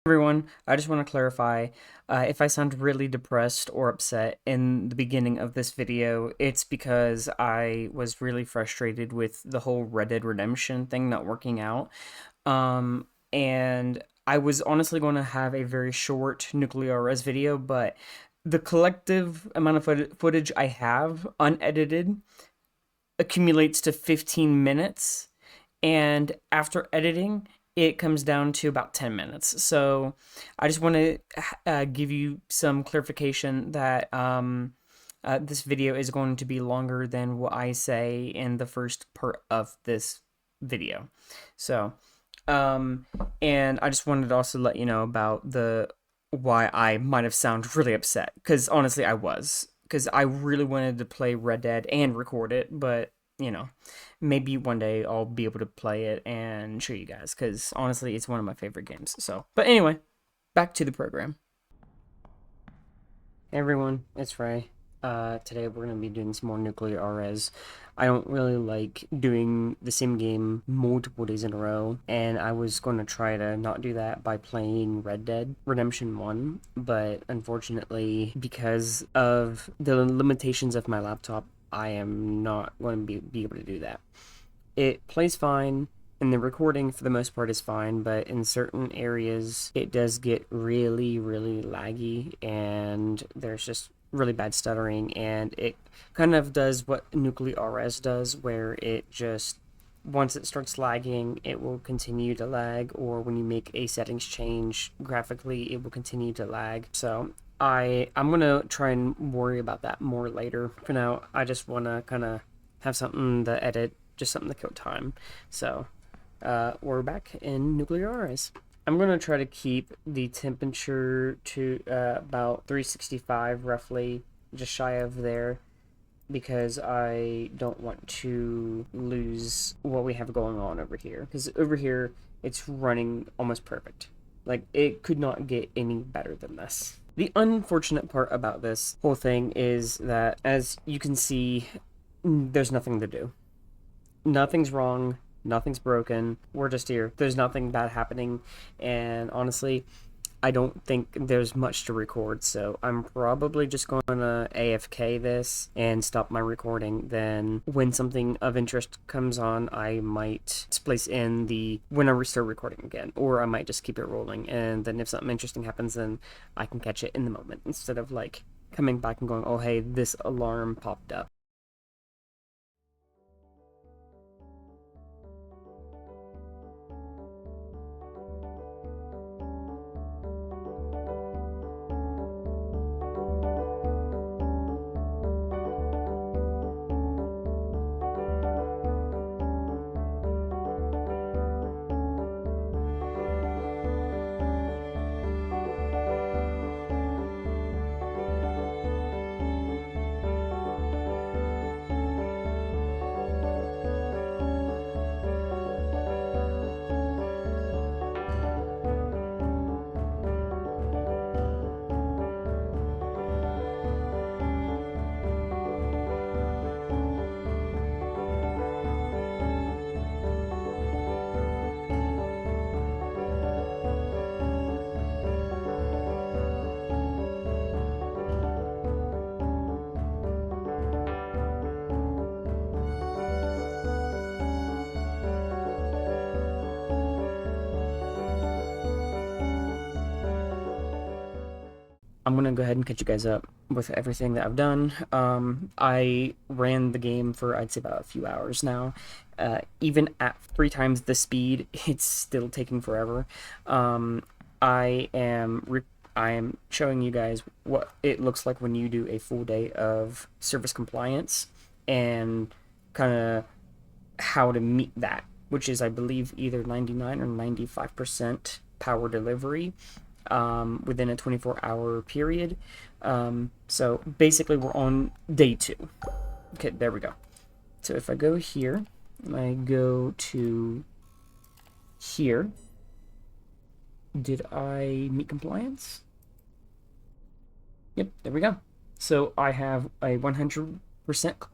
Everyone, I just want to clarify, if I sound really depressed or upset in the beginning of this video, it's because I was really frustrated with the whole Red Dead Redemption thing not working out. And I was honestly going to have a very short nuclear res video, but the collective amount of footage I have unedited accumulates to 15 minutes, and after editing, it comes down to about 10 minutes. So I just want to give you some clarification that this video is going to be longer than what I say in the first part of this video. So, um, and I just wanted to also let you know about the why I might have sounded really upset, because honestly I was, because I really wanted to play Red Dead and record it, but you know, maybe one day I'll be able to play it and show you guys, because honestly it's one of my favorite games. So, but anyway, back to the program. Hey everyone, it's Ray. Today we're gonna be doing some more nuclear RS. I don't really like doing the same game multiple days in a row, and I was gonna try to not do that by playing Red Dead Redemption 1, but unfortunately, because of the limitations of my laptop, I am not going to be able to do that. It plays fine, and the recording for the most part is fine, but in certain areas it does get really, really laggy, and there's just really bad stuttering, and it kind of does what Nuclear RS does, where it just, once it starts lagging, it will continue to lag, or when you make a settings change graphically, it will continue to lag. So I'm gonna try and worry about that more later. For now, I just wanna kind of have something to edit, just something to kill time. So we're back in Nuclear RS. I'm going to try to keep the temperature to about 365 roughly, just shy of there, because I don't want to lose what we have going on over here. Because over here, it's running almost perfect. Like, it could not get any better than this. The unfortunate part about this whole thing is that, as you can see, there's nothing to do. Nothing's wrong, nothing's broken. We're just here. There's nothing bad happening, and honestly, I don't think there's much to record, so I'm probably just going to AFK this and stop my recording. Then, when something of interest comes on, I might splice in the when I restart recording again, or I might just keep it rolling, and then if something interesting happens, then I can catch it in the moment, instead of like coming back and going, oh hey, this alarm popped up. I'm gonna go ahead and catch you guys up with everything that I've done. I ran the game for, I'd say, about a few hours now. Even at 3 times the speed, it's still taking forever. I am I am showing you guys what it looks like when you do a full day of service compliance, and kind of how to meet that, which is, I believe, either 99 or 95% power delivery within a 24-hour period. So basically, we're on day 2. Okay, there we go. So if I go here, I go to here. Did I meet compliance? Yep, there we go. So I have a 100%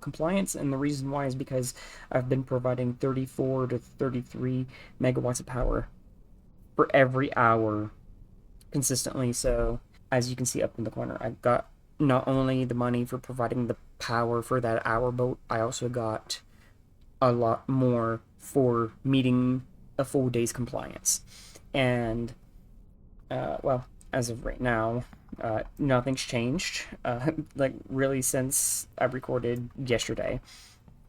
compliance, and the reason why is because I've been providing 34 to 33 megawatts of power for every hour consistently. So as you can see up in the corner, I got not only the money for providing the power for that hour boat, I also got a lot more for meeting a full day's compliance. And well, as of right now, nothing's changed. Like really since I recorded yesterday.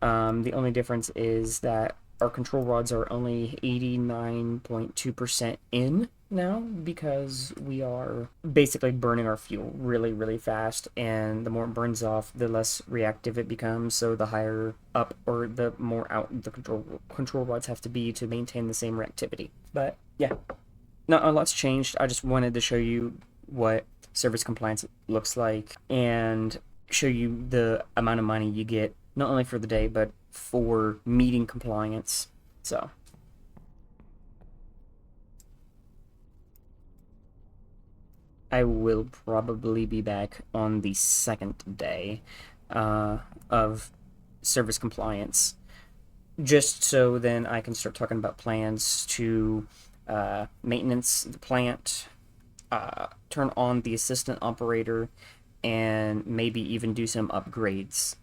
The only difference is that our control rods are only 89.2% in now because we are basically burning our fuel really, really fast, and the more it burns off, the less reactive it becomes, so the higher up or the more out the control rods have to be to maintain the same reactivity. But yeah, not a lot's changed. I just wanted to show you what service compliance looks like and show you the amount of money you get not only for the day but for meeting compliance. So I will probably be back on the second day of service compliance, just so then I can start talking about plans to maintenance the plant, turn on the assistant operator, and maybe even do some upgrades.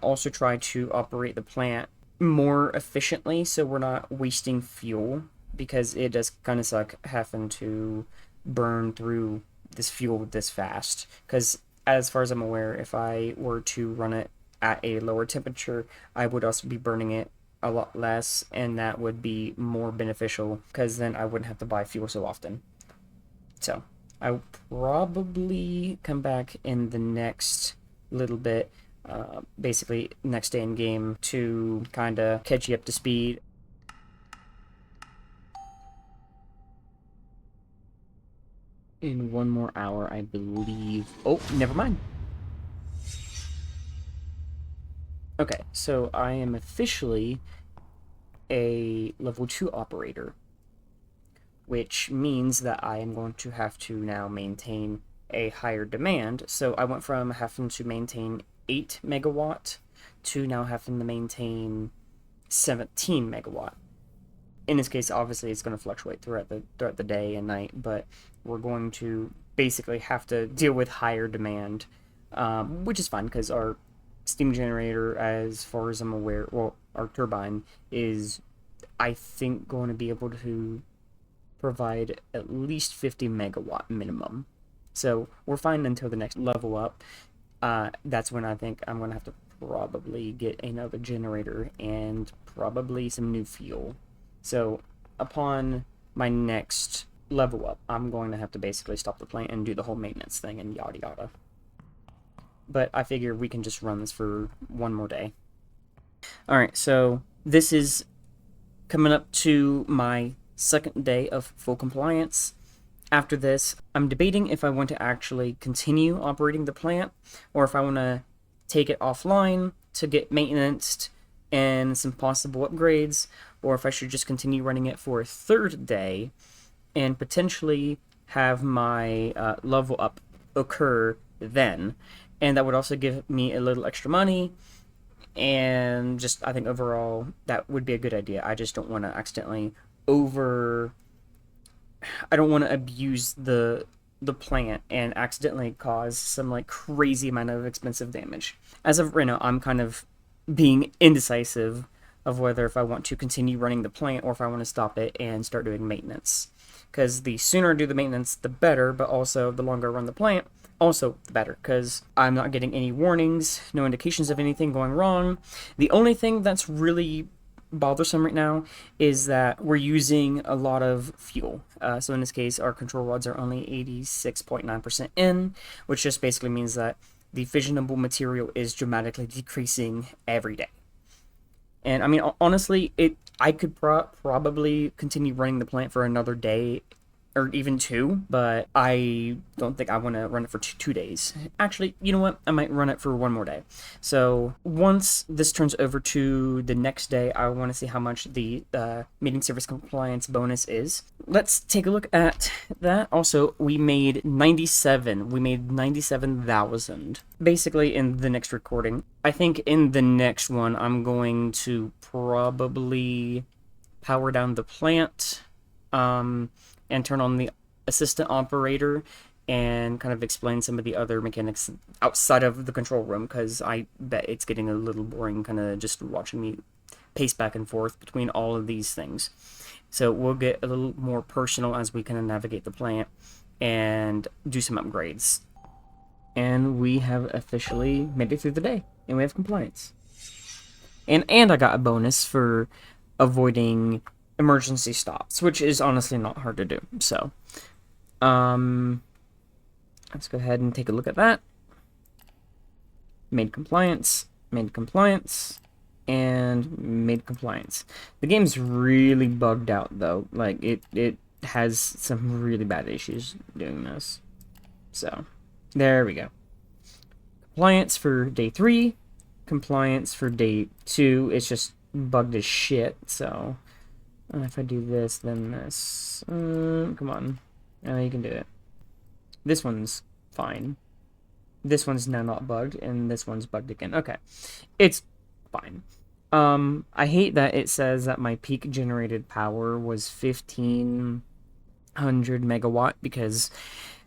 Also try to operate the plant more efficiently so we're not wasting fuel, because it does kind of suck having to burn through this fuel this fast. Because as far as I'm aware, if I were to run it at a lower temperature, I would also be burning it a lot less, and that would be more beneficial because then I wouldn't have to buy fuel so often. So I'll probably come back in the next little bit, basically next day in game, to kind of catch you up to speed. In one more hour, I believe. Oh, never mind. Okay, so I am officially a level 2 operator, which means that I am going to have to now maintain a higher demand. So I went from having to maintain 8 megawatt to now having to maintain 17 megawatt. In this case, obviously, it's going to fluctuate throughout the day and night, but we're going to basically have to deal with higher demand, which is fine because our steam generator, as far as I'm aware, well, our turbine is, I think, going to be able to provide at least 50 megawatt minimum. So we're fine until the next level up. That's when I think I'm going to have to probably get another generator and probably some new fuel. So upon my next level up, I'm going to have to basically stop the plant and do the whole maintenance thing and yada yada. But I figure we can just run this for one more day. Alright, so this is coming up to my second day of full compliance. After this, I'm debating if I want to actually continue operating the plant or if I want to take it offline to get maintenance and some possible upgrades, or if I should just continue running it for a third day and potentially have my level up occur then. And that would also give me a little extra money, and just I think overall that would be a good idea. I just don't want to accidentally I don't want to abuse the plant and accidentally cause some like crazy amount of expensive damage. As of right now, I'm kind of being indecisive of whether if I want to continue running the plant or if I want to stop it and start doing maintenance. Because the sooner I do the maintenance, the better, but also the longer I run the plant, also the better, because I'm not getting any warnings, no indications of anything going wrong. The only thing that's really bothersome right now is that we're using a lot of fuel. So in this case, our control rods are only 86.9% in, which just basically means that the fissionable material is dramatically decreasing every day. And I mean, honestly, I could probably continue running the plant for another day or even 2, but I don't think I want to run it for 2 days. Actually, you know what? I might run it for 1 more day. So once this turns over to the next day, I want to see how much the meeting service compliance bonus is. Let's take a look at that. Also, we made 97. We made 97,000. Basically, in the next recording. I think in the next one, I'm going to probably power down the plant, and turn on the assistant operator and kind of explain some of the other mechanics outside of the control room, because I bet it's getting a little boring kind of just watching me pace back and forth between all of these things. So we'll get a little more personal as we kind of navigate the plant and do some upgrades. And we have officially made it through the day, and we have compliance. And I got a bonus for avoiding emergency stops, which is honestly not hard to do. So, let's go ahead and take a look at that. Made compliance, and made compliance. The game's really bugged out though. Like it has some really bad issues doing this. So, there we go. Compliance for day 3. Compliance for day 2. It's just bugged as shit. So if I do this, then this. Come on. You can do it. This one's fine. This one's now not bugged, and this one's bugged again. Okay. It's fine. I hate that it says that my peak generated power was 1500 megawatt, because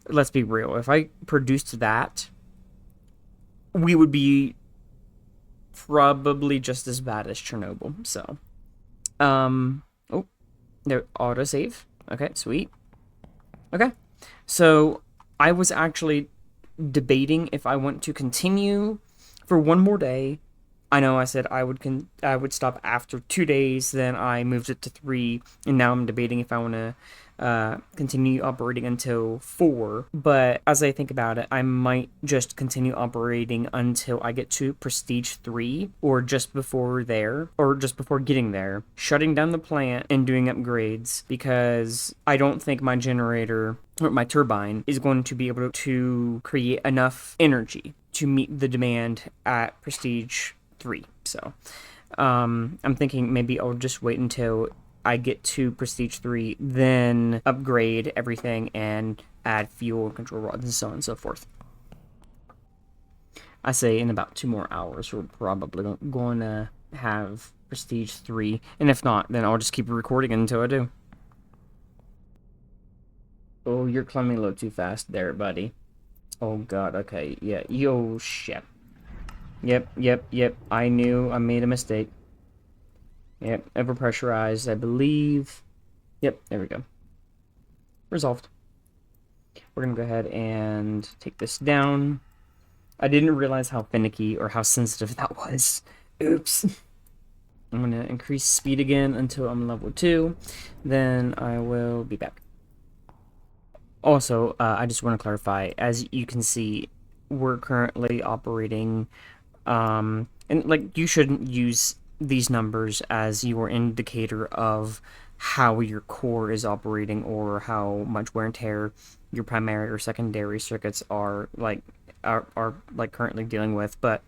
let's be real, if I produced that, we would be probably just as bad as Chernobyl. So, oh, there, autosave. Okay, sweet. Okay, so I was actually debating if I want to continue for one more day. I know I said I would stop after 2 days, then I moved it to 3, and now I'm debating if I want to continue operating until 4. But as I think about it, I might just continue operating until I get to Prestige 3, or just before there, or just before getting there, shutting down the plant and doing upgrades, because I don't think my generator or my turbine is going to be able to create enough energy to meet the demand at Prestige 3. So I'm thinking maybe I'll just wait until I get to Prestige 3, then upgrade everything and add fuel and control rods and so on and so forth. I say in about 2 more hours we're probably going to have Prestige 3, and if not, then I'll just keep recording until I do. Oh, you're climbing a little too fast there, buddy. Oh god, okay, yeah, yo, shit. Yep, I knew I made a mistake. Yep, overpressurized, I believe. Yep, there we go. Resolved. We're gonna go ahead and take this down. I didn't realize how finicky or how sensitive that was. Oops. I'm gonna increase speed again until I'm level 2. Then I will be back. Also, I just want to clarify, as you can see, we're currently operating, and like, you shouldn't use these numbers as your indicator of how your core is operating or how much wear and tear your primary or secondary circuits are currently dealing with. But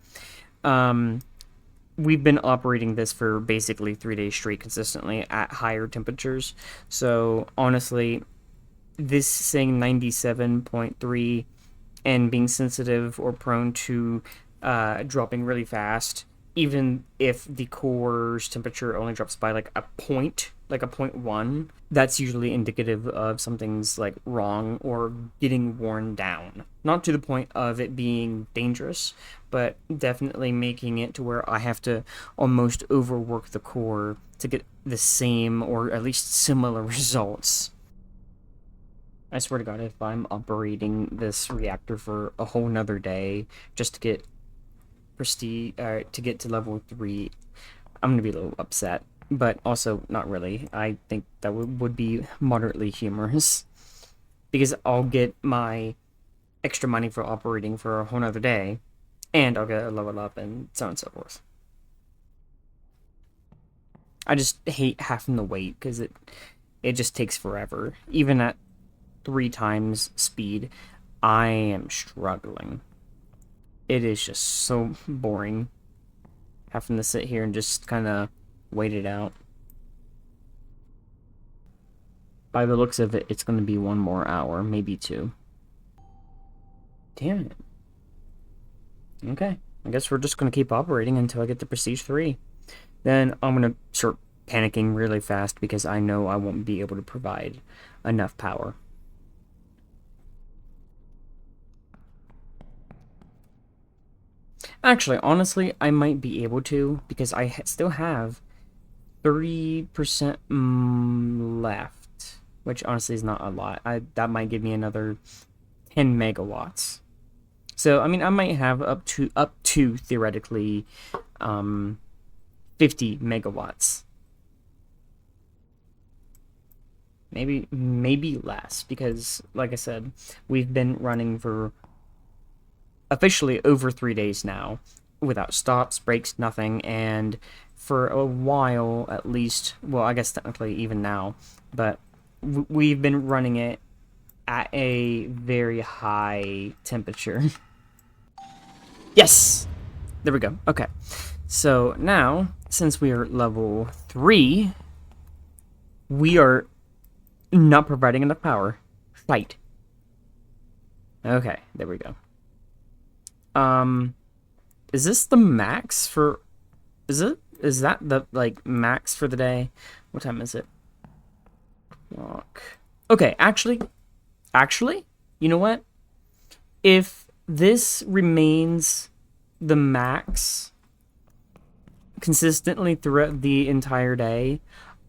we've been operating this for basically 3 days straight consistently at higher temperatures. So honestly, this saying 97.3 and being sensitive or prone to dropping really fast, even if the core's temperature only drops by like a point, like a 0.1, that's usually indicative of something's like wrong or getting worn down. Not to the point of it being dangerous, but definitely making it to where I have to almost overwork the core to get the same or at least similar results. I swear to God, if I'm operating this reactor for a whole nother day just to get prestige, to get to level 3, I'm gonna be a little upset, but also not really. I think that would be moderately humorous, because I'll get my extra money for operating for a whole nother day, and I'll get a level up and so on and so forth. I just hate having to wait, because it just takes forever. Even at 3 times speed, I am struggling. It is just so boring having to sit here and just kind of wait it out. By the looks of it, it's going to be 1 more hour, maybe 2. Damn it. Okay, I guess we're just going to keep operating until I get to Prestige 3. Then I'm going to start panicking really fast, because I know I won't be able to provide enough power. Actually, honestly, I might be able to, because I still have 30% left, which honestly is not a lot. That might give me another 10 megawatts. So, I mean, I might have up to theoretically 50 megawatts. Maybe less, because like I said, we've been running for officially over 3 days now without stops, breaks, nothing, and for a while at least, well, I guess technically even now, but we've been running it at a very high temperature. Yes! There we go. Okay. So now, since we are level 3, we are not providing enough power. Fight. Okay, there we go. Is this the max for... Is that the, like, max for the day? What time is it? Walk. Okay, actually, you know what? If this remains the max consistently throughout the entire day,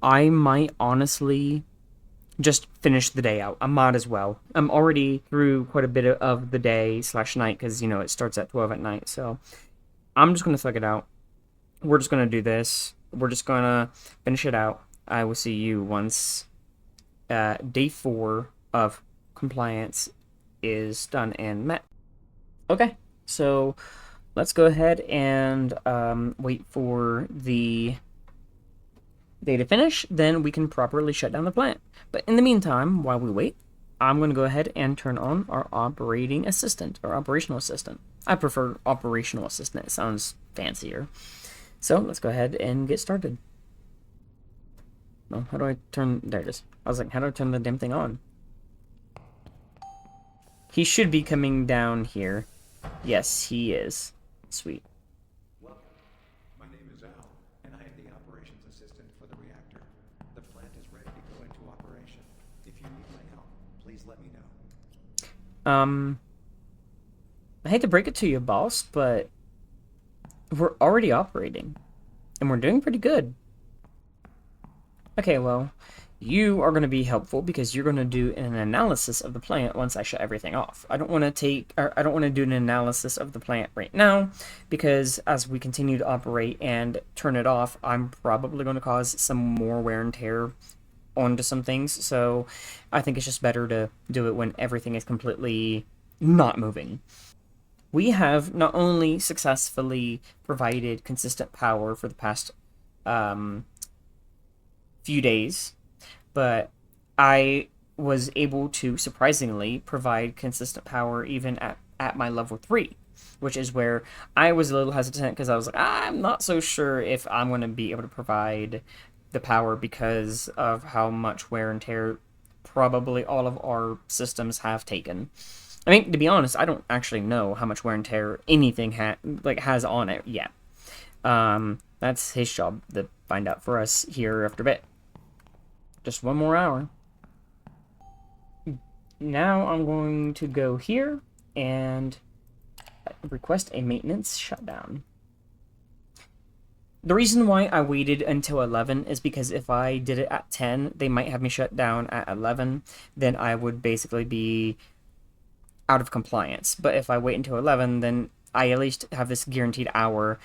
I might honestly just finish the day out. I might as well. I'm already through quite a bit of the day / night because, you know, it starts at 12 at night. So I'm just going to thug it out. We're just going to do this. We're just going to finish it out. I will see you once day 4 of compliance is done and met. Okay, so let's go ahead and wait for the day to finish, then we can properly shut down the plant. But in the meantime, while we wait, I'm going to go ahead and turn on our operating assistant, or operational assistant. I prefer operational assistant, it sounds fancier. So let's go ahead and get started. No, how do I turn, there it is. I was like, how do I turn the damn thing on? He should be coming down here. Yes, he is. Sweet. Welcome. My name is Al, and I am the operations assistant for the reactor. The plant is ready to go into operation. If you need my help, please let me know. I hate to break it to you, boss, but we're already operating, and we're doing pretty good. Okay, well, you are going to be helpful because you're going to do an analysis of the plant once I shut everything off. I don't want to do an analysis of the plant right now because as we continue to operate and turn it off, I'm probably going to cause some more wear and tear onto some things. So I think it's just better to do it when everything is completely not moving. We have not only successfully provided consistent power for the past few days, but I was able to surprisingly provide consistent power even at my level 3, which is where I was a little hesitant because I was like, I'm not so sure if I'm going to be able to provide the power because of how much wear and tear probably all of our systems have taken. I mean, to be honest, I don't actually know how much wear and tear anything has on it yet. That's his job to find out for us here after a bit. Just one more hour. Now I'm going to go here and request a maintenance shutdown. The reason why I waited until 11 is because if I did it at 10, they might have me shut down at 11. Then I would basically be out of compliance. But if I wait until 11, then I at least have this guaranteed hour.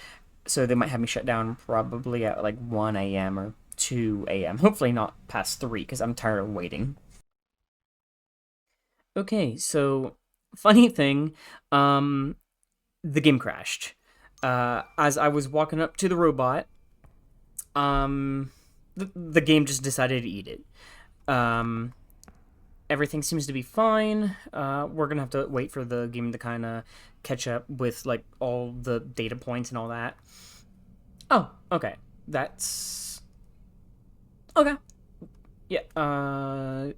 So they might have me shut down probably at like 1 a.m. or 2 a.m. Hopefully not past 3 because I'm tired of waiting. Okay, so funny thing, the game crashed. As I was walking up to the robot, the game just decided to eat it. Everything seems to be fine. We're gonna have to wait for the game to kind of catch up with like all the data points and all that. Oh, okay. That's okay. Yeah.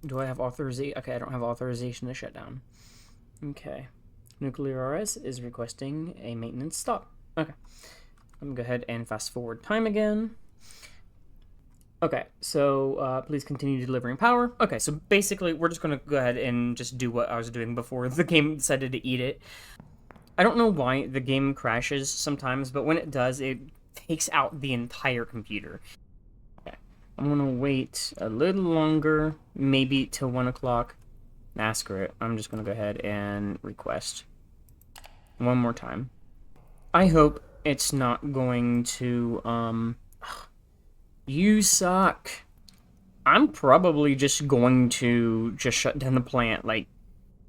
Do I have authorization? Okay, I don't have authorization to shut down. Okay. Nuclear RS is requesting a maintenance stop. Okay. I'm gonna go ahead and fast forward time again. Okay, so please continue delivering power. Okay, so basically we're just gonna go ahead and just do what I was doing before the game decided to eat it. I don't know why the game crashes sometimes, but when it does, it takes out the entire computer. Okay. I'm gonna wait a little longer, maybe till 1 o'clock. Nah, screw it. I'm just gonna go ahead and request one more time. I hope it's not going to, you suck. I'm probably just going to just shut down the plant. Like,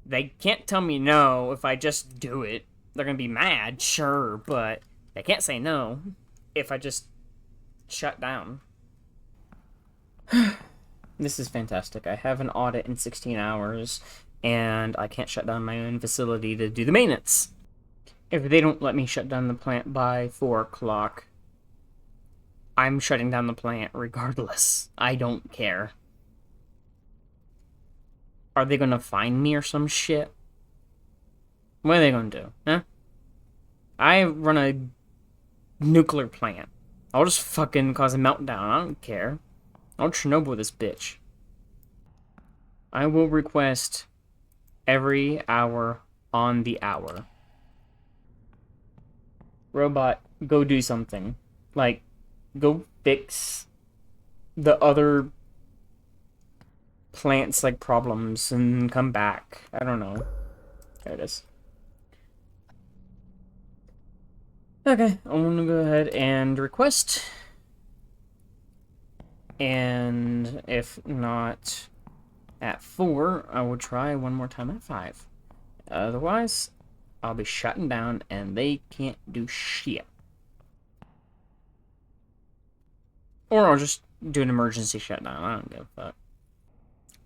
they can't tell me no if I just do it. They're gonna be mad, sure, but they can't say no if I just shut down. This is fantastic. I have an audit in 16 hours, and I can't shut down my own facility to do the maintenance. If they don't let me shut down the plant by 4 o'clock, I'm shutting down the plant regardless. I don't care. Are they gonna find me or some shit? What are they gonna do, huh? I run a nuclear plant. I'll just fucking cause a meltdown. I don't care. I'll Chernobyl this bitch. I will request every hour on the hour. Robot, go do something. Like, go fix the other plants, like, problems and come back. I don't know. There it is. Okay, I'm gonna go ahead and request. And if not at 4, I will try one more time at 5. Otherwise, I'll be shutting down and they can't do shit. Or I'll just do an emergency shutdown. I don't give a fuck.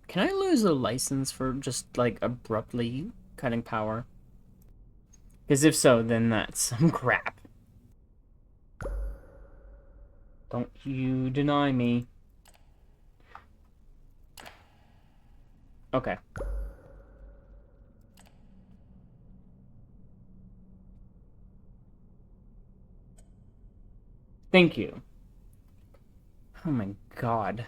Can I lose a license for just, like, abruptly cutting power? Because if so, then that's some crap. Don't you deny me. Okay. Thank you. Oh my god.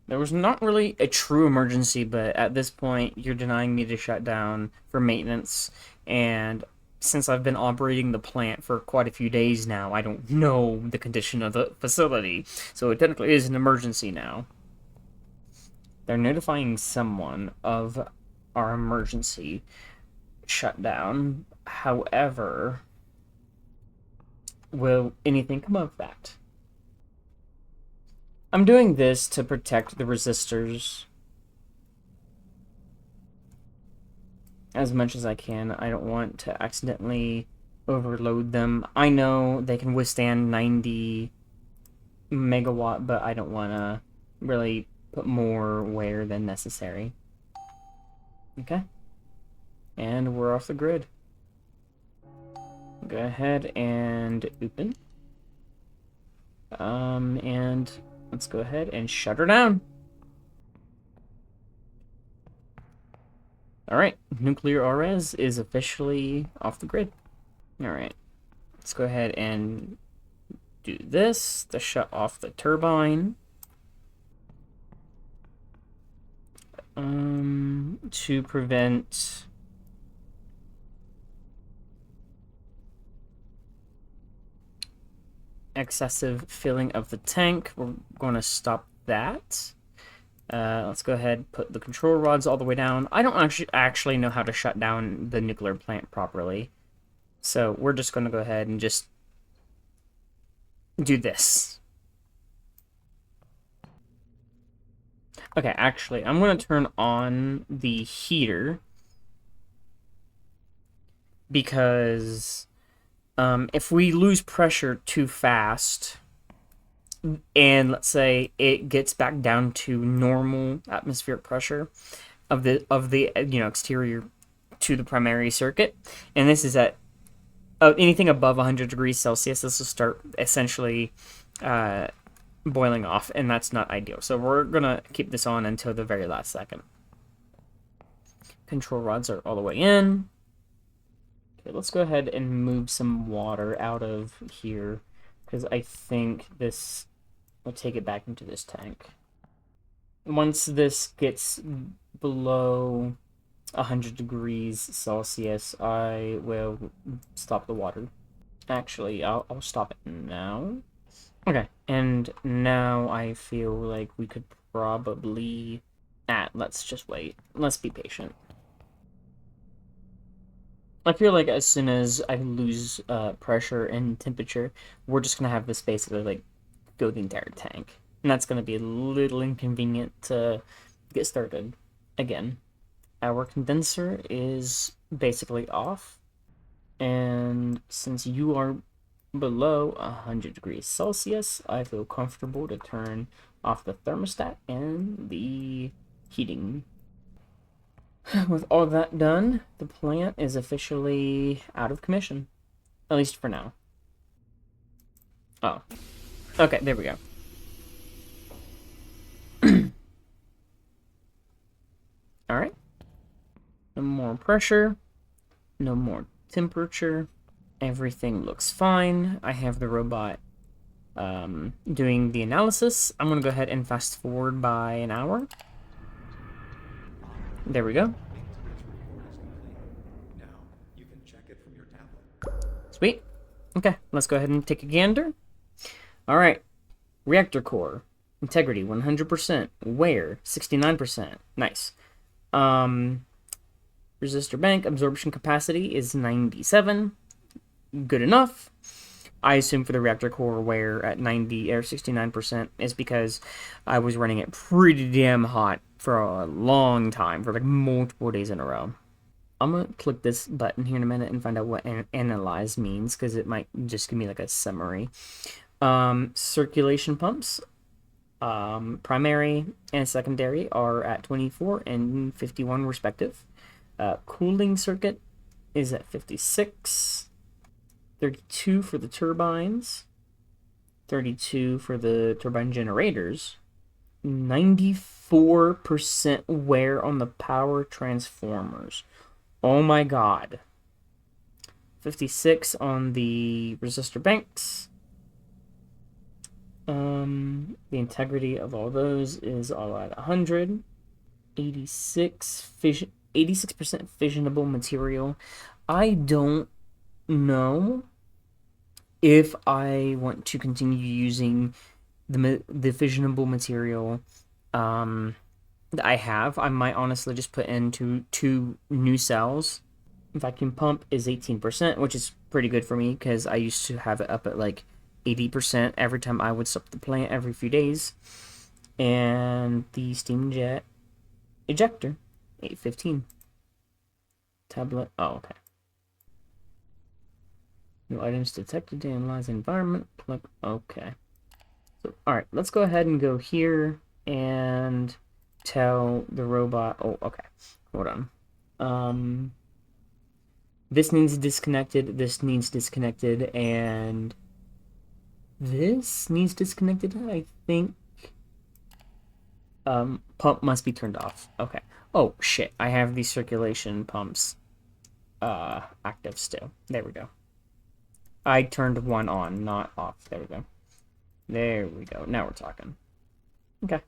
There was not really a true emergency, but at this point, you're denying me to shut down for maintenance, and since I've been operating the plant for quite a few days now, I don't know the condition of the facility, so it technically is an emergency now. They're notifying someone of our emergency shutdown. However, will anything come of that? I'm doing this to protect the resistors as much as I can. I don't want to accidentally overload them. I know they can withstand 90 megawatt, but I don't want to really put more wear than necessary. Okay. And we're off the grid. Go ahead and open. And let's go ahead and shut her down. Alright, nuclear RS is officially off the grid. Alright, let's go ahead and do this to shut off the turbine. To prevent excessive filling of the tank, we're going to stop that. Let's go ahead and put the control rods all the way down. I don't actually know how to shut down the nuclear plant properly, so we're just going to go ahead and just do this. Okay, actually, I'm going to turn on the heater because if we lose pressure too fast, and let's say it gets back down to normal atmospheric pressure of the exterior to the primary circuit, and this is at anything above 100 degrees Celsius, this will start essentially boiling off, and that's not ideal. So we're gonna keep this on until the very last second. Control rods are all the way in. Okay, let's go ahead and move some water out of here, because I think this will take it back into this tank. Once this gets below 100 degrees Celsius, I will stop the water. Actually, I'll stop it now. Okay, and now I feel like we could probably... let's just wait. Let's be patient. I feel like as soon as I lose pressure and temperature, we're just gonna have this basically like go the entire tank. And that's gonna be a little inconvenient to get started again. Our condenser is basically off. And since you are below 100 degrees Celsius, I feel comfortable to turn off the thermostat and the heating. With all that done, the plant is officially out of commission. At least for now. Oh. Okay, there we go. Alright. No more pressure. No more temperature. Everything looks fine. I have the robot doing the analysis. I'm going to go ahead and fast forward by an hour. There we go. Now, you can check it from your tablet. Sweet. Okay, let's go ahead and take a gander. Alright. Reactor core. Integrity, 100%. Wear, 69%. Nice. Resistor bank absorption capacity is 97. Good enough. I assume for the reactor core wear at 90 or 69% is because I was running it pretty damn hot for a long time, for like multiple days in a row. I'm going to click this button here in a minute and find out what analyze means, because it might just give me like a summary. Circulation pumps, primary and secondary, are at 24 and 51 respective. Cooling circuit is at 56. 32 for the turbines, 32 for the turbine generators, 94% wear on the power transformers. Oh my god. 56 on the resistor banks. The integrity of all those is all at 100. 86% fissionable material. I don't know if I want to continue using the fissionable material that I have. I might honestly just put into 2 new cells. Vacuum pump is 18%, which is pretty good for me because I used to have it up at like 80% every time I would stop the plant every few days. And the steam jet ejector, 815. Tablet, oh, okay. No items detected to analyze the environment. Click OK. So, alright, let's go ahead and go here and tell the robot. Oh, okay. Hold on. This needs disconnected, this needs disconnected, and this needs disconnected, I think. Pump must be turned off. Okay. Oh, shit. I have these circulation pumps active still. There we go. I turned one on, not off. There we go. There we go. Now we're talking. Okay.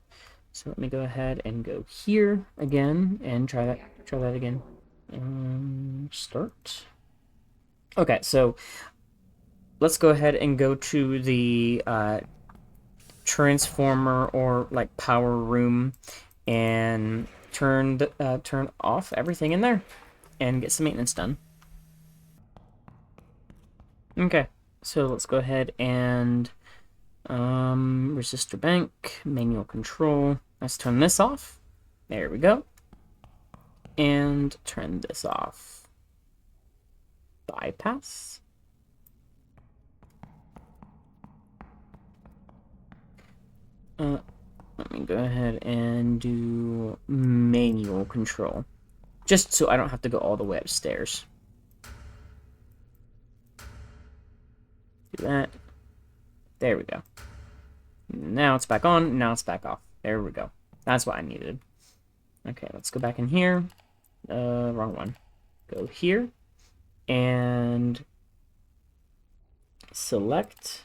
So let me go ahead and go here again and try that. Try that again. Start. Okay, so let's go ahead and go to the transformer or like power room and turn off everything in there and get some maintenance done. Okay, so let's go ahead and resistor bank, manual control. Let's turn this off. There we go. And turn this off. Bypass. Let me go ahead and do manual control. Just so I don't have to go all the way upstairs. Do that. There we go. Now it's back on, now it's back off. There we go. That's what I needed. Okay, let's go back in here. Wrong one. Go here. And select.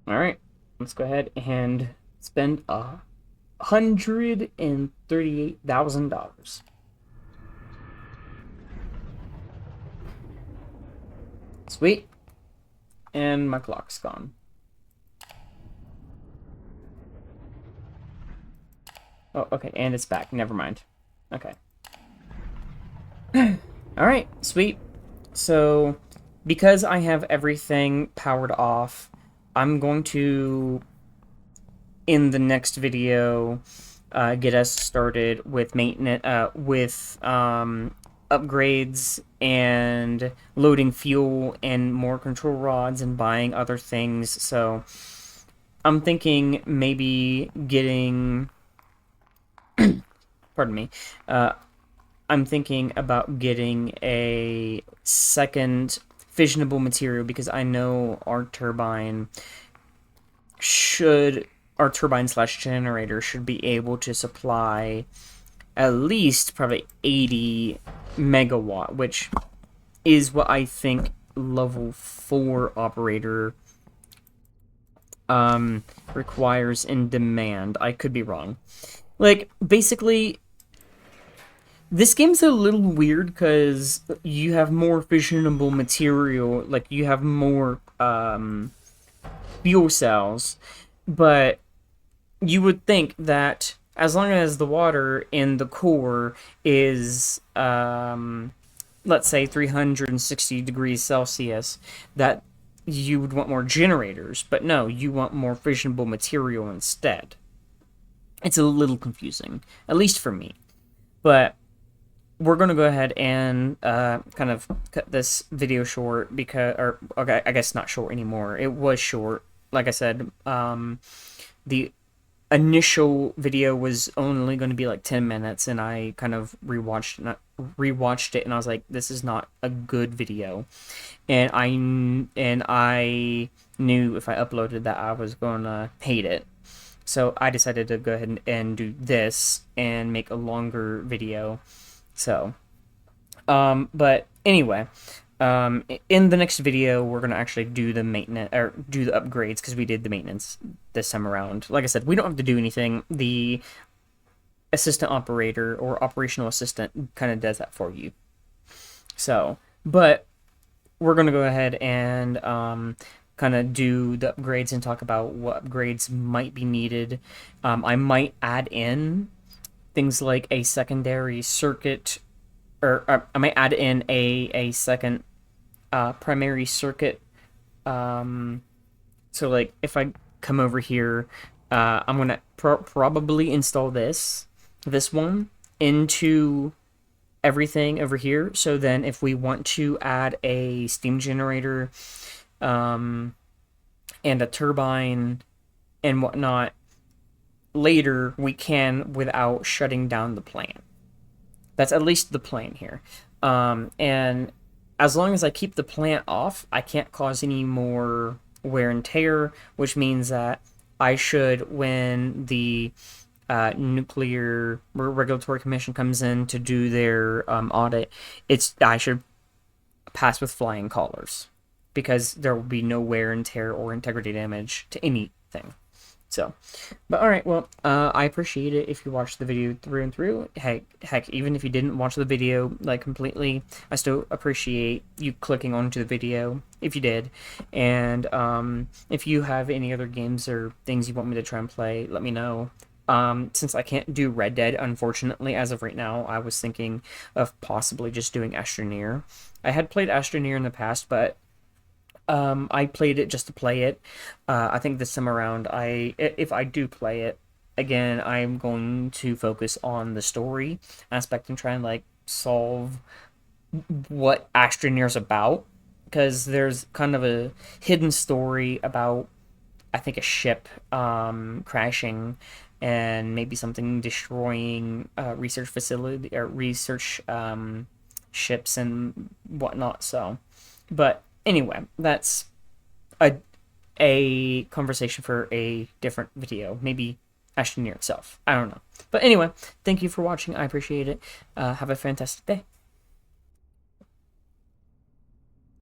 Alright. Let's go ahead and spend $138,000. Sweet. And my clock's gone. Oh, okay, and it's back. Never mind. Okay. Alright, sweet. So, because I have everything powered off, I'm going to, in the next video, get us started with maintenance, upgrades and loading fuel and more control rods and buying other things. So, I'm thinking maybe getting, pardon me, I'm thinking about getting a second fissionable material because I know our turbine slash generator should be able to supply at least probably 80 megawatt, which is what I think level 4 operator requires in demand. I could be wrong. Like, basically, this game's a little weird because you have more fissionable material, like you have more fuel cells, but you would think that as long as the water in the core is, let's say 360 degrees Celsius, that you would want more generators, but no, you want more fissionable material instead. It's a little confusing, at least for me. But we're going to go ahead and kind of cut this video short because, or okay, I guess not short anymore. It was short. Like I said, the initial video was only going to be like 10 minutes, and I kind of rewatched it, and I was like, this is not a good video. And I knew if I uploaded that, I was going to hate it. So I decided to go ahead and do this and make a longer video. So, but anyway, in the next video, we're going to actually do the maintenance, or do the upgrades, because we did the maintenance this time around. Like I said, we don't have to do anything. The assistant operator, or operational assistant, kind of does that for you. So, but we're going to go ahead and, kind of do the upgrades and talk about what upgrades might be needed. I might add in things like a secondary circuit, or I might add in a second primary circuit. So like if I come over here, I'm gonna probably install this one into everything over here. So then if we want to add a steam generator, and a turbine and whatnot later, we can without shutting down the plant. That's at least the plan here. And as long as I keep the plant off, I can't cause any more wear and tear, which means that I should, when the Nuclear Regulatory Commission comes in to do their audit, I should pass with flying colors, because there will be no wear and tear or integrity damage to anything. So, but alright, well, I appreciate it if you watched the video through and through. Heck, even if you didn't watch the video, like, completely, I still appreciate you clicking onto the video, if you did. And, if you have any other games or things you want me to try and play, let me know. Since I can't do Red Dead, unfortunately, as of right now, I was thinking of possibly just doing Astroneer. I had played Astroneer in the past, but I played it just to play it. I think this time around, if I do play it again, I'm going to focus on the story aspect and try and like solve what Astroneer's about, because there's kind of a hidden story about, I think, a ship crashing and maybe something destroying research facility or research ships and whatnot. So, but anyway, that's a conversation for a different video. Maybe Astroneer itself. I don't know. But anyway, thank you for watching. I appreciate it. Have a fantastic day.